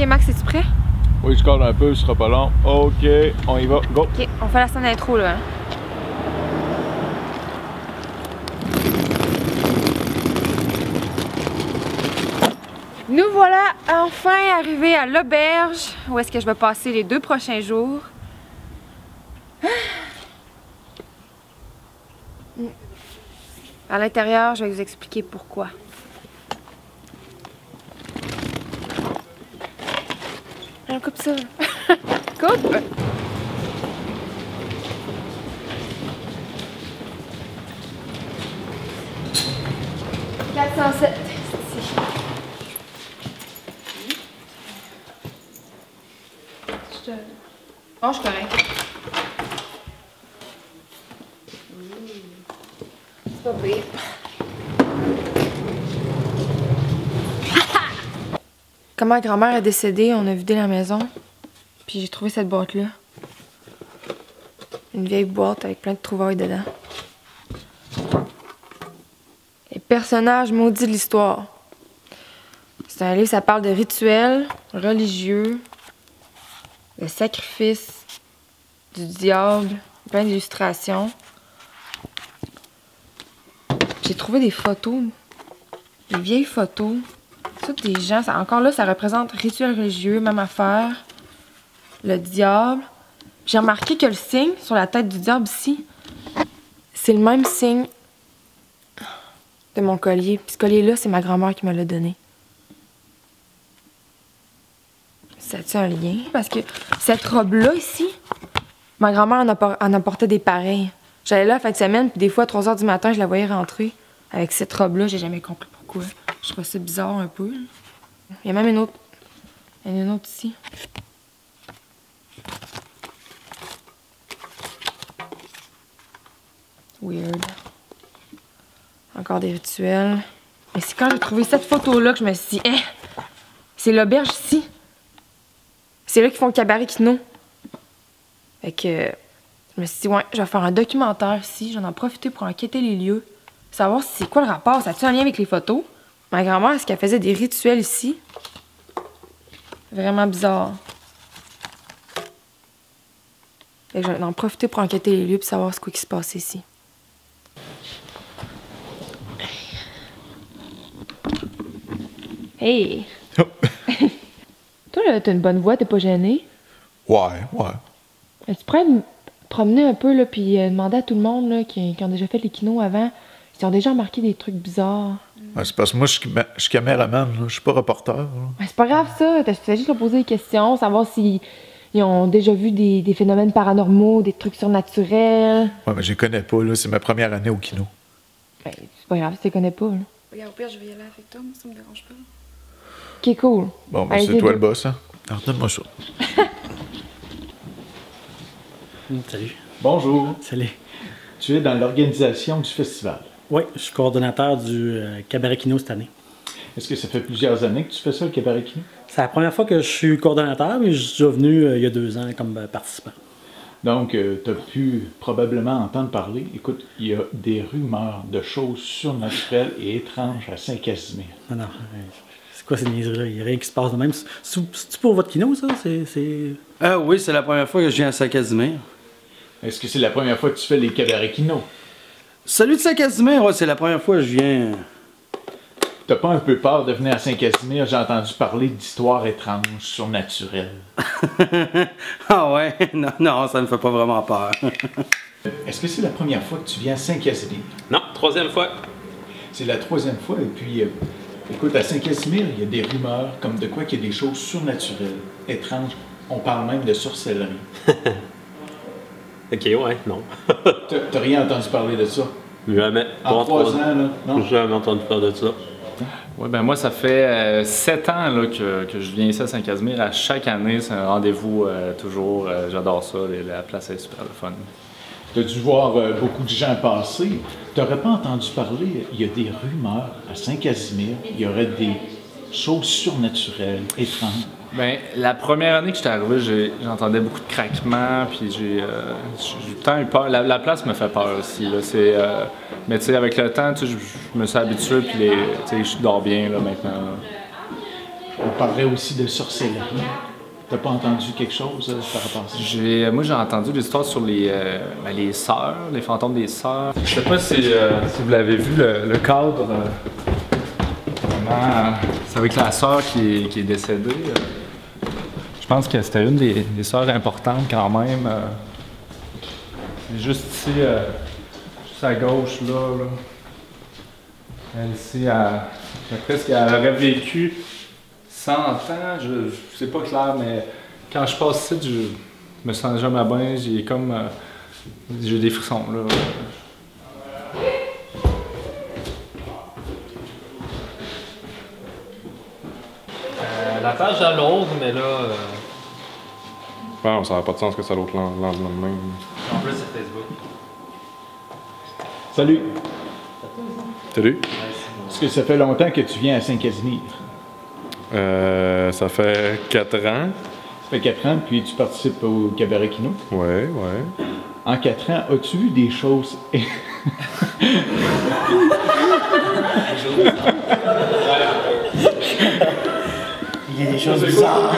Max, es-tu prêt? Oui, je colle un peu, ce sera pas long. OK, on y va, go! Ok, on fait la scène d'intro là. Hein? Nous voilà enfin arrivés à l'auberge où est-ce que je vais passer les 2 prochains jours. À l'intérieur, je vais vous expliquer pourquoi. On coupe ça. Coupe! « 407. » Oh, je suis correct. C'est pas pire. Quand ma grand-mère est décédée, on a vidé la maison. Puis j'ai trouvé cette boîte-là. Une vieille boîte avec plein de trouvailles dedans. Les personnages maudits de l'histoire. C'est un livre, ça parle de rituels religieux, de sacrifices, du diable, plein d'illustrations. J'ai trouvé des photos, des vieilles photos. Toutes des gens, encore là, ça représente rituels religieux, même affaire. Le diable. J'ai remarqué que le signe sur la tête du diable ici, c'est le même signe de mon collier. Puis ce collier-là, c'est ma grand-mère qui me l'a donné. Ça a-tu un lien? Parce que cette robe-là ici, ma grand-mère en apportait des pareils. J'allais là la fin de semaine, puis des fois, à 3 h du matin, je la voyais rentrer avec cette robe-là. J'ai jamais compris pourquoi. Je trouve ça bizarre un peu. Il y a même une autre. Il y en a une autre ici. Weird. Encore des rituels. Mais c'est quand j'ai trouvé cette photo-là que je me suis dit, hein, c'est l'auberge ici. C'est là qu'ils font le cabaret Kino. Fait que je me suis dit, ouais, je vais faire un documentaire ici. J'en ai profité pour enquêter les lieux. Savoir si c'est quoi le rapport. Ça a-tu un lien avec les photos? Ma grand-mère, est-ce qu'elle faisait des rituels ici? Vraiment bizarre. Fait que j'en ai profité pour enquêter les lieux et savoir ce qui se passe ici. Hey! Oh. Toi, là, t'as une bonne voix, t'es pas gêné? Ouais. Es-tu prêt à me promener un peu, là, puis demander à tout le monde, là, qui ont déjà fait les kinos avant, s'ils ont déjà remarqué des trucs bizarres? Ouais, c'est parce que moi, je suis caméraman, là. Je suis pas reporter. Ben, c'est pas grave, ça. Tu fais juste leur poser des questions, savoir s'ils ont déjà vu des phénomènes paranormaux, des trucs surnaturels. Ouais, mais je les connais pas, là. C'est ma première année au kino. Ben, c'est pas grave si tu les connais pas, là. Regarde, au pire, je vais y aller avec toi, moi, ça me dérange pas. Ok, cool. Bon, ben, c'est toi le boss, hein? Alors, donne-moi ça. Salut. Bonjour. Salut. Tu es dans l'organisation du festival. Oui, je suis coordonnateur du Cabaret Kino cette année. Est-ce que ça fait plusieurs années que tu fais ça, le cabaret Kino? C'est la première fois que je suis coordonnateur, mais je suis déjà venu il y a 2 ans comme participant. Donc, tu as pu probablement entendre parler. Écoute, il y a des rumeurs de choses surnaturelles et étranges à Saint-Casimir. Non, c'est quoi ces niaiseries-là? Il n'y a rien qui se passe de même. C'est-tu pour votre kino, ça? Oui, c'est la première fois que je viens à Saint-Casimir. Est-ce que c'est la première fois que tu fais les cabarets Kino? Salut de Saint-Casimir, ouais, c'est la première fois que je viens. T'as pas un peu peur de venir à Saint-Casimir? J'ai entendu parler d'histoires étranges, surnaturelles. Ah ouais? Non, ça me fait pas vraiment peur. Est-ce que c'est la première fois que tu viens à Saint-Casimir? Non, 3e fois. C'est la 3e fois, et puis, écoute, à Saint-Casimir, il y a des rumeurs comme de quoi qu'il y a des choses surnaturelles, étranges. On parle même de sorcellerie. Ok, ouais, non. T'as rien entendu parler de ça? Jamais. En 3 ans, là? Non? Jamais entendu parler de ça. Oui, ben moi, ça fait 7 ans là, que je viens ici à Saint-Casimir. À chaque année, c'est un rendez-vous toujours. J'adore ça. La place est super le fun. Tu as dû voir beaucoup de gens passer. Tu n'aurais pas entendu parler, il y a des rumeurs à Saint-Casimir, il y aurait des choses surnaturelles, étranges. Ben, la première année que j'étais arrivé, j'entendais beaucoup de craquements, puis j'ai tout le temps eu peur. La place me fait peur aussi. Là. Mais tu sais, avec le temps, je me suis habitué, puis je dors bien là, maintenant. Là. parlerait aussi de sorcellerie. T'as pas entendu quelque chose par rapport à ça? Moi, j'ai entendu l'histoire sur les sœurs, les fantômes des sœurs. Je sais pas si vous l'avez vu, le cadre. Vraiment, c'est avec la sœur qui est décédée. Je pense que c'était une des sœurs importantes quand même. Juste ici, juste à gauche, là. Elle ici, presque, elle aurait vécu 100 ans, c'est pas clair, mais quand je passe ici, je me sens jamais bien, j'ai des frissons, là. La page à l'autre, mais là... Non, ça n'a pas de sens que ça l'autre lendemain. En plus, c'est Facebook. Salut! Salut. Est-ce que ça fait longtemps que tu viens à Saint-Casimir? Ça fait 4 ans. Ça fait 4 ans, puis tu participes au Cabaret Kino? Ouais. En 4 ans, as-tu vu des choses... Il y a des choses bizarres.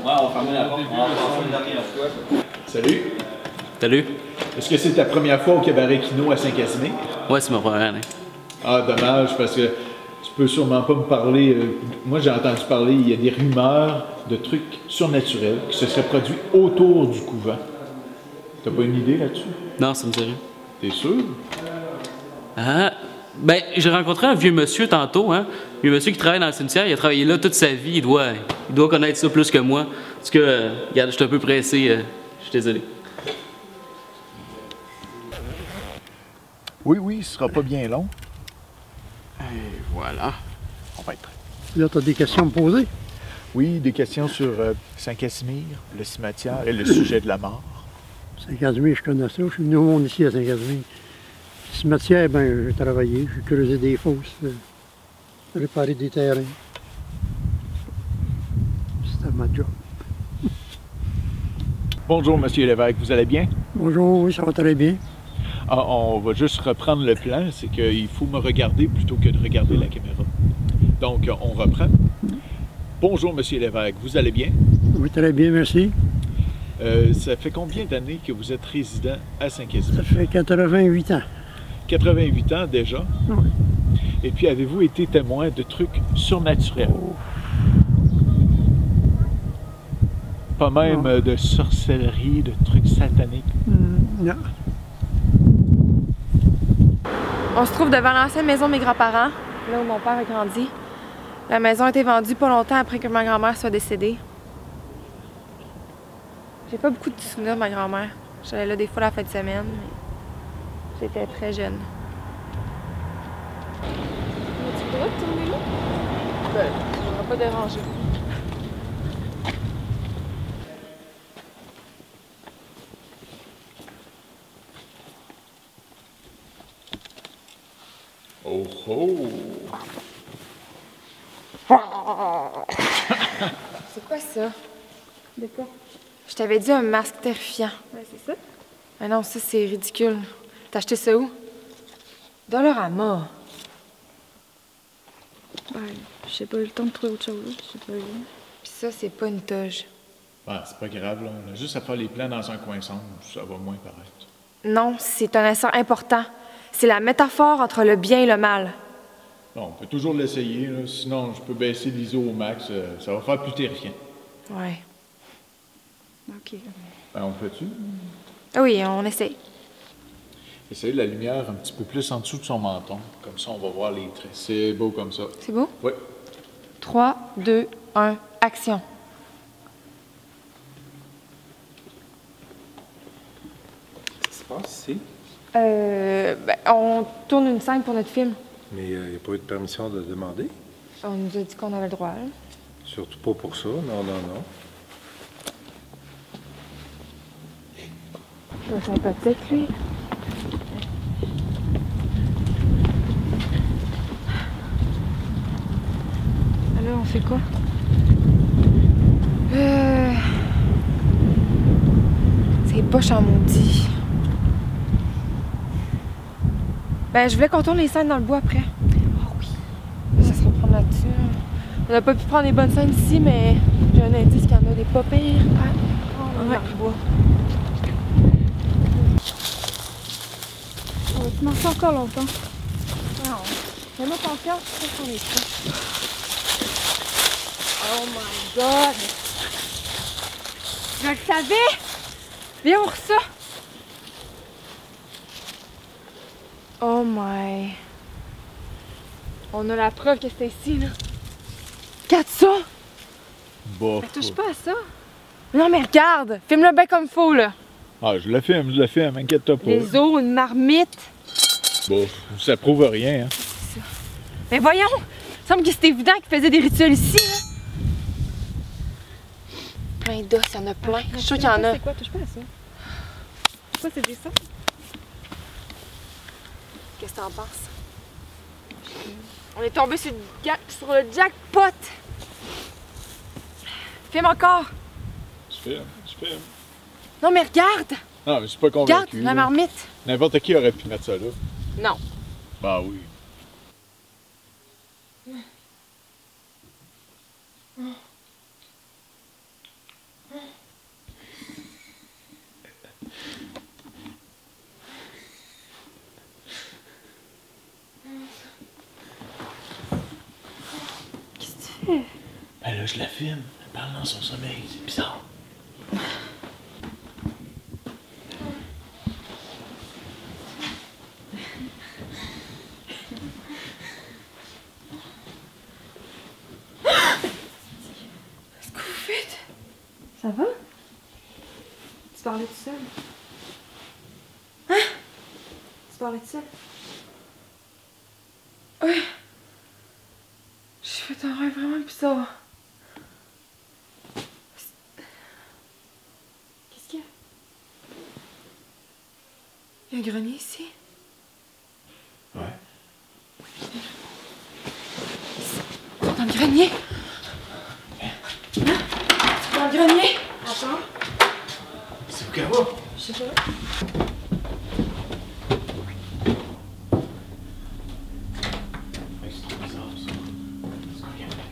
On ferme la porte. On va faire une dernière fois. Salut! Salut. Est-ce que c'est ta première fois au Cabaret Kino à Saint-Casimir? Ouais, c'est ma première année. Ah, dommage, parce que tu peux sûrement pas me parler... moi, j'ai entendu parler, il y a des rumeurs de trucs surnaturels qui se seraient produits autour du couvent. T'as pas une idée là-dessus? Non, ça me dit rien. T'es sûr? Ah, ben, j'ai rencontré un vieux monsieur tantôt, hein. Un vieux monsieur qui travaille dans le cimetière, il a travaillé là toute sa vie, il doit connaître ça plus que moi. Parce que, regarde, je suis un peu pressé, je suis désolé. Oui, ce sera pas bien long. Et voilà. On va être prêt. Là, tu as des questions à me poser? Oui, des questions sur Saint-Casimir, le cimetière et le sujet de la mort. Saint-Casimir, je connais ça. Je suis nouveau monde ici à Saint-Casimir. Le cimetière, ben, j'ai travaillé, j'ai creusé des fosses, réparé des terrains. C'était ma job. Bonjour, Monsieur Lévesque, vous allez bien? Bonjour, oui, ça va très bien. Ah, on va juste reprendre le plan, c'est qu'il faut me regarder plutôt que de regarder la caméra. Donc, on reprend. Bonjour, Monsieur Lévesque, vous allez bien? Oui, très bien, merci. Ça fait combien d'années que vous êtes résident à Saint-Casimir? Ça fait 88 ans. 88 ans déjà? Oui. Et puis, avez-vous été témoin de trucs surnaturels? Oh. Pas même de sorcellerie, de trucs sataniques? Non. On se trouve devant l'ancienne maison de mes grands-parents, là où mon père a grandi. La maison a été vendue pas longtemps après que ma grand-mère soit décédée. J'ai pas beaucoup de souvenirs de ma grand-mère. J'allais là des fois la fin de semaine, mais j'étais très jeune. Tu voudrais tourner là? Ben, ça va pas déranger. Oh oh! C'est quoi ça? De quoi? Je t'avais dit un masque terrifiant. Ouais, c'est ça. Ah non, ça c'est ridicule. T'as acheté ça où? Dollarama. Ouais, j'ai pas eu le temps de trouver autre chose. J'ai pas eu. Puis ça, c'est pas une toge. Ah, c'est pas grave, là. On a juste à faire les plans dans un coin sombre, ça va moins paraître. Non, c'est un instant important. C'est la métaphore entre le bien et le mal. Bon, on peut toujours l'essayer, là. Sinon je peux baisser l'ISO au max, ça va faire plus terrifiant. Ouais. Ok. Ben, on peut-tu? Ah oui, on essaye. Essayer la lumière un petit peu plus en dessous de son menton. Comme ça, on va voir les traits. C'est beau comme ça. C'est beau? Oui. 3, 2, 1, action. Qu'est-ce qui se passe ici? On tourne une scène pour notre film. Mais il n'y a pas eu de permission de demander? On nous a dit qu'on avait le droit. Là. Surtout pas pour ça, non. C'est sympathique, lui. Alors, on fait quoi? C'est poche en maudit. Ben, je voulais qu'on tourne les scènes dans le bois après. Ah oui. Ça se reprend là-dessus. On n'a pas pu prendre les bonnes scènes ici, mais j'ai un indice qu'il y en a des pas pires. Ouais. Dans le bois. On va te marcher encore longtemps. Non. Fais-moi confiance, je sais qu'on est prêt. Oh my god! Je le savais! Viens voir ça! Oh my... On a la preuve que c'était ici, là. Regarde ça! Bof. Mais touche pas à ça. Non mais regarde! Filme-le bien comme faut, là. Ah, je le filme, inquiète-toi pas. Les os, une marmite. Bof, ça prouve rien, hein. Mais voyons! Il semble que c'était évident qu'ils faisaient des rituels ici, là. Plein d'os, il y en a plein. Je suis sûre qu'il y en a. C'est quoi? Touche pas à ça. Pourquoi c'est des ça? Qu'est-ce que t'en penses? On est tombé sur le jackpot! Filme encore! Je filme. Non mais regarde! Non, mais je suis pas convaincu. Regarde la marmite! N'importe qui aurait pu mettre ça là. Non. Bah oui. Qu'est-ce que tu fais? Ben là, je la filme. Elle parle dans son sommeil. C'est bizarre. Qu'est-ce que vous faites? Ça va? Tu parlais tout seul? Hein? Tu parlais tout seul? Oui. J'ai fait un rêve vraiment bizarre. Qu'est-ce qu'il y a? Il y a un grenier ici? Ouais. Dans le grenier? Hein? Dans le grenier? Attends. C'est où qu'elle va? Je sais pas. C'est trop bizarre, ça. C'est quoi qu'elle fait?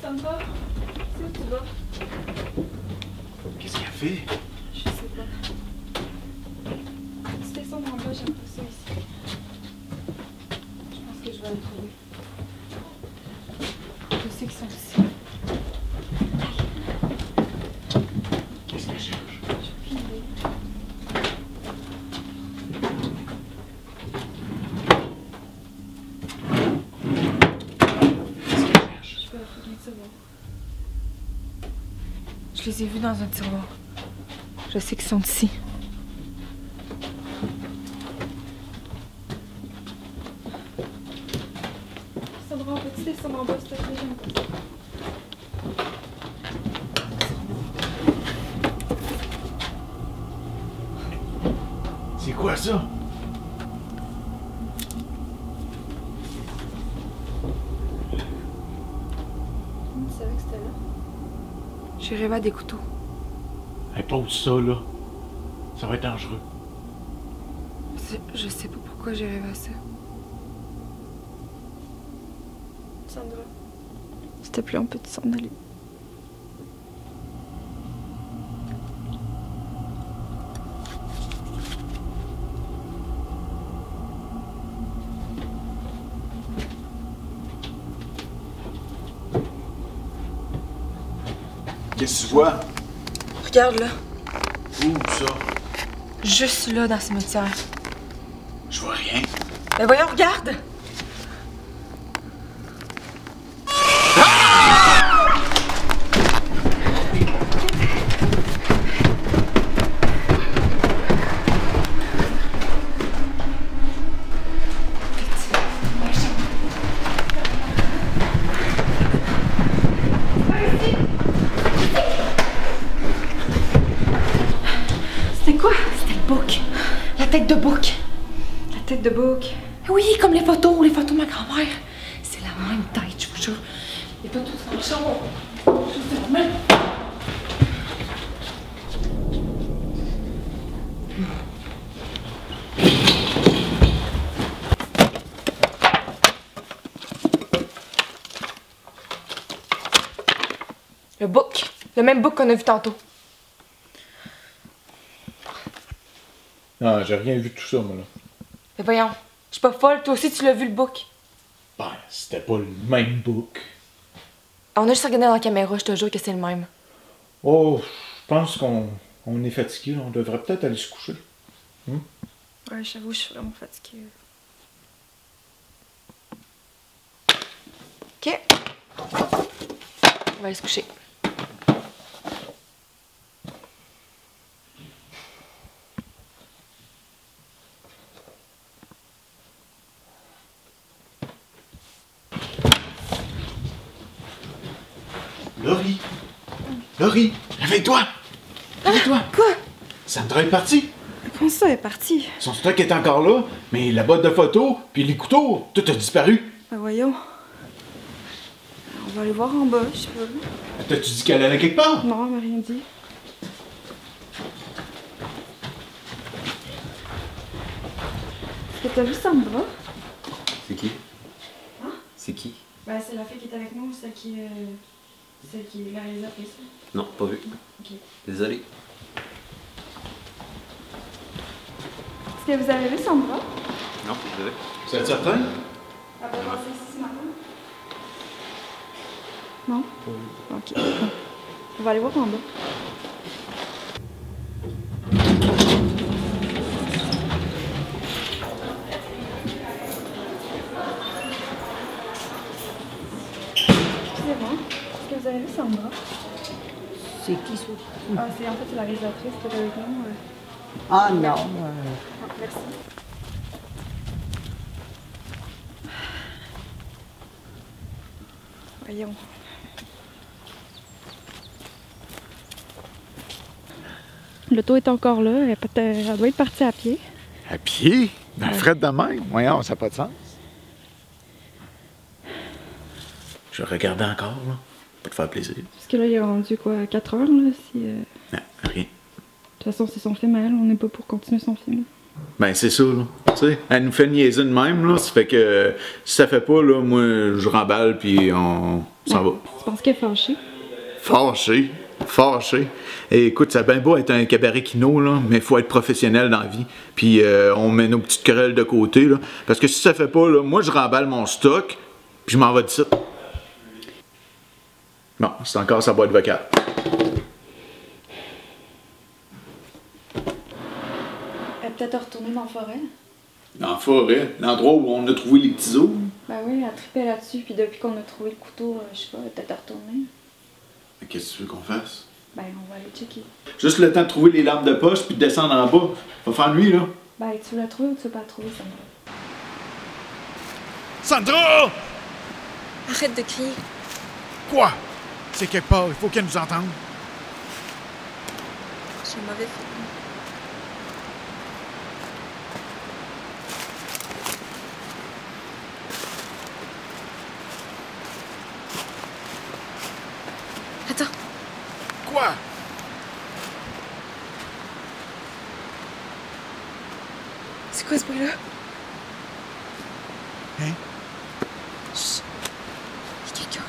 Ça me va? C'est où tu vas? Qu'est-ce qu'elle fait? Je sais pas. Tu descends en bas, j'aime pas ça ici. Je pense que je vais le trouver. Je sais qu'ils sont ici. Qu'est-ce qu'elle cherche? J'ai aucune idée. Qu'est-ce qu'elle cherche? Je peux rien de savoir. Je les ai vus dans un tiroir. Je sais qu'ils sont ici. Sandra, on peut-tu descendre en bas, s'il te plaît? J'aime pas ça. C'est quoi ça? Comment tu savais que c'était là? J'ai rêvé à des couteaux. Elle pose ça, là. Ça va être dangereux. Je sais pas pourquoi j'ai rêvé à ça. Sandra, s'il te plaît, on peut s'en aller. Qu'est-ce que tu vois? Regarde là. Où ça? Juste là dans le cimetière. Je vois rien. Ben voyons, regarde! C'était quoi? C'était le bouc. La tête de bouc. La tête de bouc. Oui, comme les photos de ma grand-mère. C'est la même tête, je vous jure. Les photos sont chaudes. C'est la même. Le book. Le même book qu'on a vu tantôt. Non, j'ai rien vu de tout ça, moi, là. Mais voyons, je suis pas folle. Toi aussi, tu l'as vu, le book. Ben, c'était pas le même book. On a juste regardé dans la caméra, je te jure que c'est le même. Oh, je pense qu'on est fatigué, là. On devrait peut-être aller se coucher. Ouais, j'avoue, je suis vraiment fatiguée. OK. On va aller se coucher. Laurie! Laurie! Réveille-toi! Réveille-toi! Quoi? Sandra est partie! Comment ça, elle est partie? Son stock est encore là, mais la boîte de photos, puis les couteaux, tout a disparu. Ben voyons. On va aller voir en bas, je sais pas. T'as-tu dit qu'elle allait quelque part? Non, elle m'a rien dit. Est-ce que t'as vu Sandra? C'est qui? Hein? C'est qui? Ben c'est la fille qui est avec nous, celle qui est la réalisatrice. Non, pas vu. Ok. Désolé. Est-ce que vous avez vu Sandra? Non, désolé. Vous êtes certain? Elle va passer ici ce matin? Non? Ok. On va aller voir en bas. Excusez-moi, est-ce que vous avez vu Sandra? C'est qui ça? Ah, c'est en fait la réalisatrice qui est avec nous. Ah non. Ah, merci. Voyons. L'auto est encore là, elle doit être partie à pied. À pied? Ben, Fred de même. Voyons, ça n'a pas de sens. Je regardais encore, là. Pour te faire plaisir. Parce que là, il est rendu quoi, 4 heures, là, si... Non, rien. De toute façon, c'est son film à elle, on n'est pas pour continuer son film. Ben, c'est ça, là. Tu sais, elle nous fait niaiser de même, là. Ça fait que si ça fait pas, là, moi, je remballe, puis on s'en va. Tu penses qu'elle est fâchée? Fâché. Fâché. Et écoute, ça a bien beau être un cabaret kino, là, mais il faut être professionnel dans la vie. Puis on met nos petites querelles de côté, là. Parce que si ça fait pas, là, moi, je remballe mon stock, puis je m'en vais d'ici. Bon, c'est encore sa boîte vocale. Elle est peut-être retournée dans la forêt. Dans la forêt, l'endroit où on a trouvé les petits os. Ben oui, elle tripait là-dessus, puis depuis qu'on a trouvé le couteau, je sais pas, elle est peut-être retournée. Mais qu'est-ce que tu veux qu'on fasse? Ben, on va aller checker. Juste le temps de trouver les lampes de poche puis de descendre en bas. Va faire nuit, là. Ben, tu veux la trouver ou tu veux pas la trouver, Sandra? Sandra! Arrête de crier. Quoi? C'est quelque part, il faut qu'elle nous entende. J'ai un mauvais feeling. Attends. Quoi? C'est quoi ce bruit-là? Hein? Chut. Il y a quelqu'un là.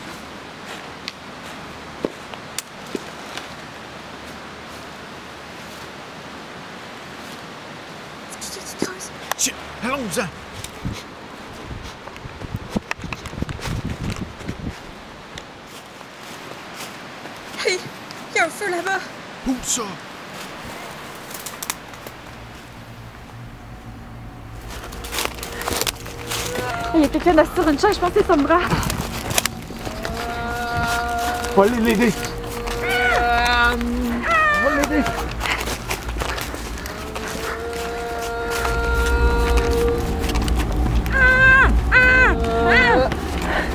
C'est quelqu'un qui creuse. Chut! Allons-y! Hey! Il y a un feu là-bas! Où ça? Il y a quelqu'un assis sur une chaise, je pense que c'est Sandra. Faut aller l'aider! On va l'aider!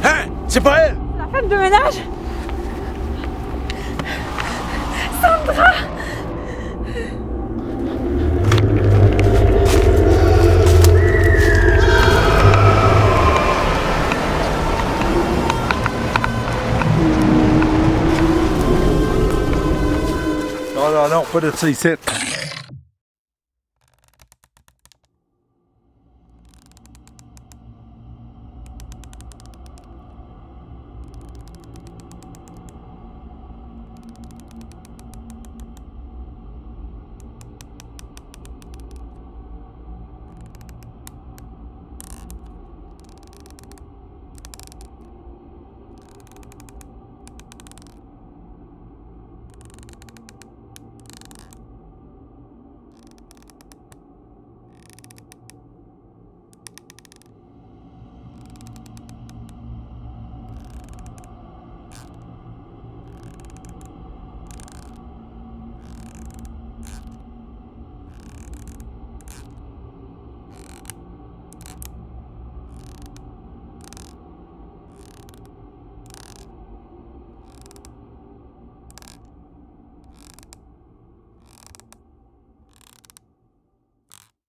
Hein? C'est pas elle! La femme de ménage! Sandra! Non, pas de ça ici.